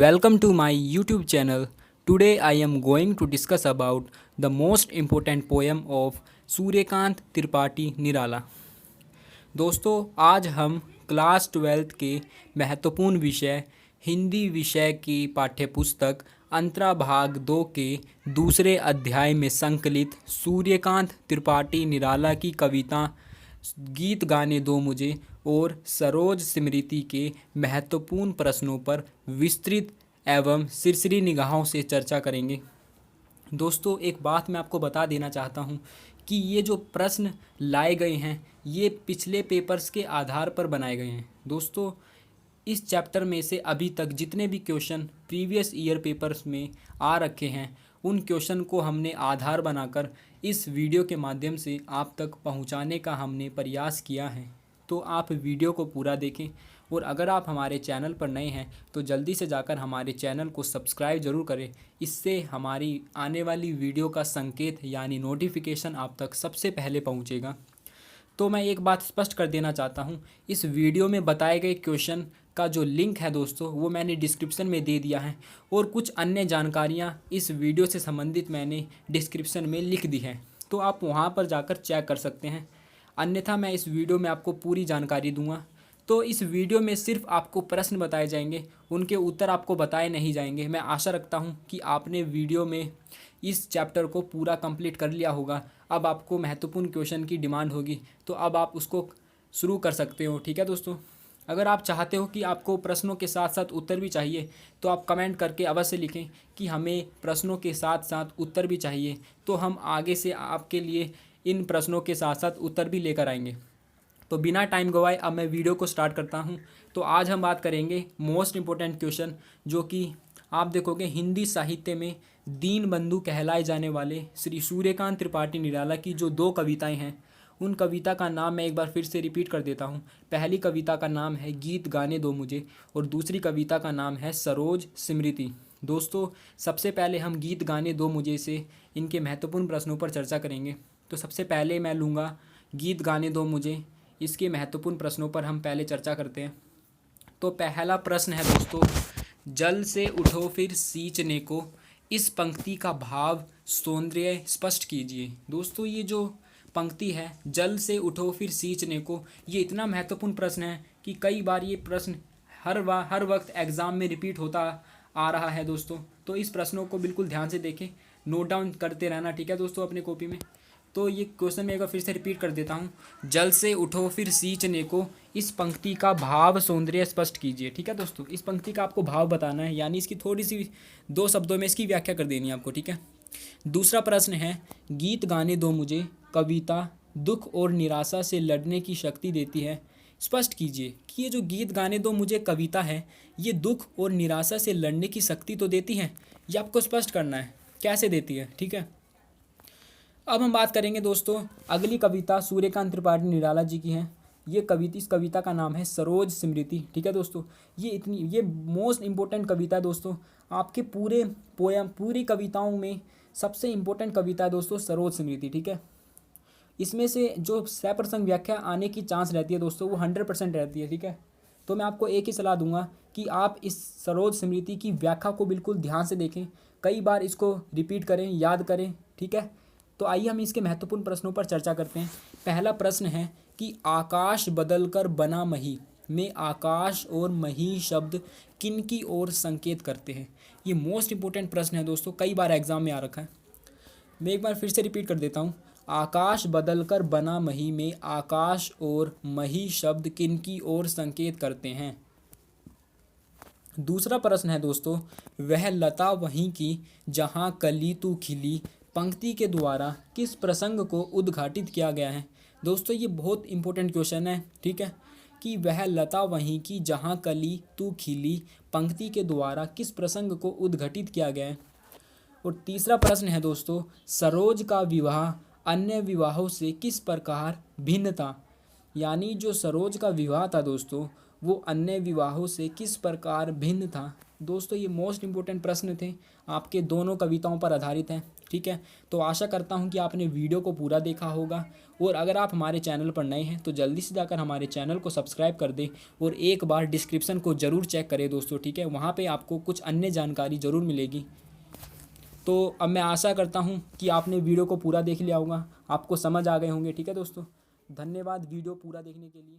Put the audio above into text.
Welcome to my YouTube channel. Today I am going to discuss about the most important poem of Suryakant Tripathi Nirala. दोस्तों आज हम class 12th के महत्वपूर्ण विषय हिंदी विषय की पाठ्यपुस्तक अंतरा भाग 2 के दूसरे अध्याय में संकलित सूर्यकांत त्रिपाठी निराला की कविता गीत गाने दो मुझे और सरोज स्मृति के महत्वपूर्ण प्रश्नों पर विस्तृत एवं सिरसिरी निगाहों से चर्चा करेंगे। दोस्तों एक बात मैं आपको बता देना चाहता हूँ कि ये जो प्रश्न लाए गए हैं ये पिछले पेपर्स के आधार पर बनाए गए हैं। दोस्तों इस चैप्टर में से अभी तक जितने भी क्वेश्चन प्रीवियस ईयर पेपर्स में आ रखे हैं उन क्वेश्चन को हमने आधार बनाकर इस वीडियो के माध्यम से आप तक पहुंचाने का हमने प्रयास किया है। तो आप वीडियो को पूरा देखें और अगर आप हमारे चैनल पर नए हैं तो जल्दी से जाकर हमारे चैनल को सब्सक्राइब ज़रूर करें। इससे हमारी आने वाली वीडियो का संकेत यानी नोटिफिकेशन आप तक सबसे पहले पहुंचेगा। तो मैं एक बात स्पष्ट कर देना चाहता हूं, इस वीडियो में बताए गए क्वेश्चन का जो लिंक है दोस्तों वो मैंने डिस्क्रिप्शन में दे दिया है और कुछ अन्य जानकारियां इस वीडियो से संबंधित मैंने डिस्क्रिप्शन में लिख दी है, तो आप वहां पर जाकर चेक कर सकते हैं। अन्यथा मैं इस वीडियो में आपको पूरी जानकारी दूंगा। तो इस वीडियो में सिर्फ आपको प्रश्न बताए जाएंगे, उनके उत्तर आपको बताए नहीं जाएंगे। मैं आशा रखता हूं कि आपने वीडियो में इस चैप्टर को पूरा कंप्लीट कर लिया होगा। अब आपको महत्वपूर्ण क्वेश्चन की डिमांड होगी तो अब आप उसको शुरू कर सकते हो। ठीक है दोस्तों, अगर आप चाहते हो कि आपको प्रश्नों के साथ साथ उत्तर भी चाहिए तो आप कमेंट करके अवश्य लिखें कि हमें प्रश्नों के साथ साथ उत्तर भी चाहिए, तो हम आगे से आपके लिए इन प्रश्नों के साथ साथ उत्तर भी लेकर आएंगे। तो बिना टाइम गवाए अब मैं वीडियो को स्टार्ट करता हूं। तो आज हम बात करेंगे मोस्ट इम्पोर्टेंट क्वेश्चन, जो कि आप देखोगे हिंदी साहित्य में दीन बंधु कहलाए जाने वाले श्री सूर्यकांत त्रिपाठी निराला की जो 2 कविताएं हैं उन कविता का नाम मैं एक बार फिर से रिपीट कर देता हूं। पहली कविता का नाम है गीत गाने दो मुझे और दूसरी कविता का नाम है सरोज स्मृति। दोस्तों सबसे पहले हम गीत गाने दो मुझे से इनके महत्वपूर्ण प्रश्नों पर चर्चा करेंगे। तो सबसे पहले मैं लूँगा गीत गाने दो मुझे, इसके महत्वपूर्ण प्रश्नों पर हम पहले चर्चा करते हैं। तो पहला प्रश्न है दोस्तों, जल से उठो फिर सींचने को, इस पंक्ति का भाव सौंदर्य स्पष्ट कीजिए। दोस्तों ये जो पंक्ति है जल से उठो फिर सींचने को, ये इतना महत्वपूर्ण प्रश्न है कि कई बार ये प्रश्न हर वक्त एग्ज़ाम में रिपीट होता आ रहा है दोस्तों। तो इस प्रश्नों को बिल्कुल ध्यान से देखें, नोट डाउन करते रहना। ठीक है दोस्तों अपने कॉपी में। तो ये क्वेश्चन मैं एक बार फिर से रिपीट कर देता हूँ, जल से उठो फिर सींचने को, इस पंक्ति का भाव सौंदर्य स्पष्ट कीजिए। ठीक है दोस्तों, इस पंक्ति का आपको भाव बताना है, यानी इसकी थोड़ी सी 2 शब्दों में इसकी व्याख्या कर देनी है आपको। ठीक है। दूसरा प्रश्न है, गीत गाने दो मुझे कविता दुख और निराशा से लड़ने की शक्ति देती है, स्पष्ट कीजिए कि ये जो गीत गाने दो मुझे कविता है ये दुख और निराशा से लड़ने की शक्ति तो देती है, ये आपको स्पष्ट करना है कैसे देती है। ठीक है। अब हम बात करेंगे दोस्तों, अगली कविता सूर्यकांत त्रिपाठी निराला जी की है। इस कविता का नाम है सरोज स्मृति। ठीक है दोस्तों, ये मोस्ट इम्पोर्टेंट कविता है दोस्तों। आपके पूरी कविताओं में सबसे इम्पोर्टेंट कविता है दोस्तों सरोज स्मृति। ठीक है, इसमें से जो सप्रसंग व्याख्या आने की चांस रहती है दोस्तों वो 100% रहती है। ठीक है, तो मैं आपको एक ही सलाह दूंगा कि आप इस सरोज स्मृति की व्याख्या को बिल्कुल ध्यान से देखें, कई बार इसको रिपीट करें, याद करें। ठीक है, तो आइए हम इसके महत्वपूर्ण प्रश्नों पर चर्चा करते हैं। पहला प्रश्न है कि आकाश बदलकर बना मही में आकाश और मही शब्द किन की ओर संकेत करते हैं। ये मोस्ट इंपोर्टेंट प्रश्न है दोस्तों, कई बार एग्जाम में आ रखा है। मैं एक बार फिर से रिपीट कर देता हूँ, आकाश बदलकर बना मही में आकाश और मही शब्द किन की ओर संकेत करते हैं। दूसरा प्रश्न है दोस्तों, वह लता वहीं की जहाँ कली तू खिली पंक्ति के द्वारा किस प्रसंग को उद्घाटित किया गया है। दोस्तों ये बहुत इंपॉर्टेंट क्वेश्चन है। ठीक है, कि वह लता वहीं की जहाँ कली तू खिली पंक्ति के द्वारा किस प्रसंग को उद्घाटित किया गया है। और तीसरा प्रश्न है दोस्तों, सरोज का विवाह अन्य विवाहों से किस प्रकार भिन्न था। यानी जो सरोज का विवाह था दोस्तों वो अन्य विवाहों से किस प्रकार भिन्न था, दोस्तों ये मोस्ट इम्पोर्टेंट प्रश्न थे, आपके दोनों कविताओं पर आधारित हैं। ठीक है, तो आशा करता हूँ कि आपने वीडियो को पूरा देखा होगा, और अगर आप हमारे चैनल पर नए हैं तो जल्दी से जाकर हमारे चैनल को सब्सक्राइब कर दें और एक बार डिस्क्रिप्शन को ज़रूर चेक करें दोस्तों। ठीक है, वहाँ पे आपको कुछ अन्य जानकारी ज़रूर मिलेगी। तो अब मैं आशा करता हूँ कि आपने वीडियो को पूरा देख लिया होगा, आपको समझ आ गए होंगे। ठीक है दोस्तों, धन्यवाद वीडियो पूरा देखने के लिए।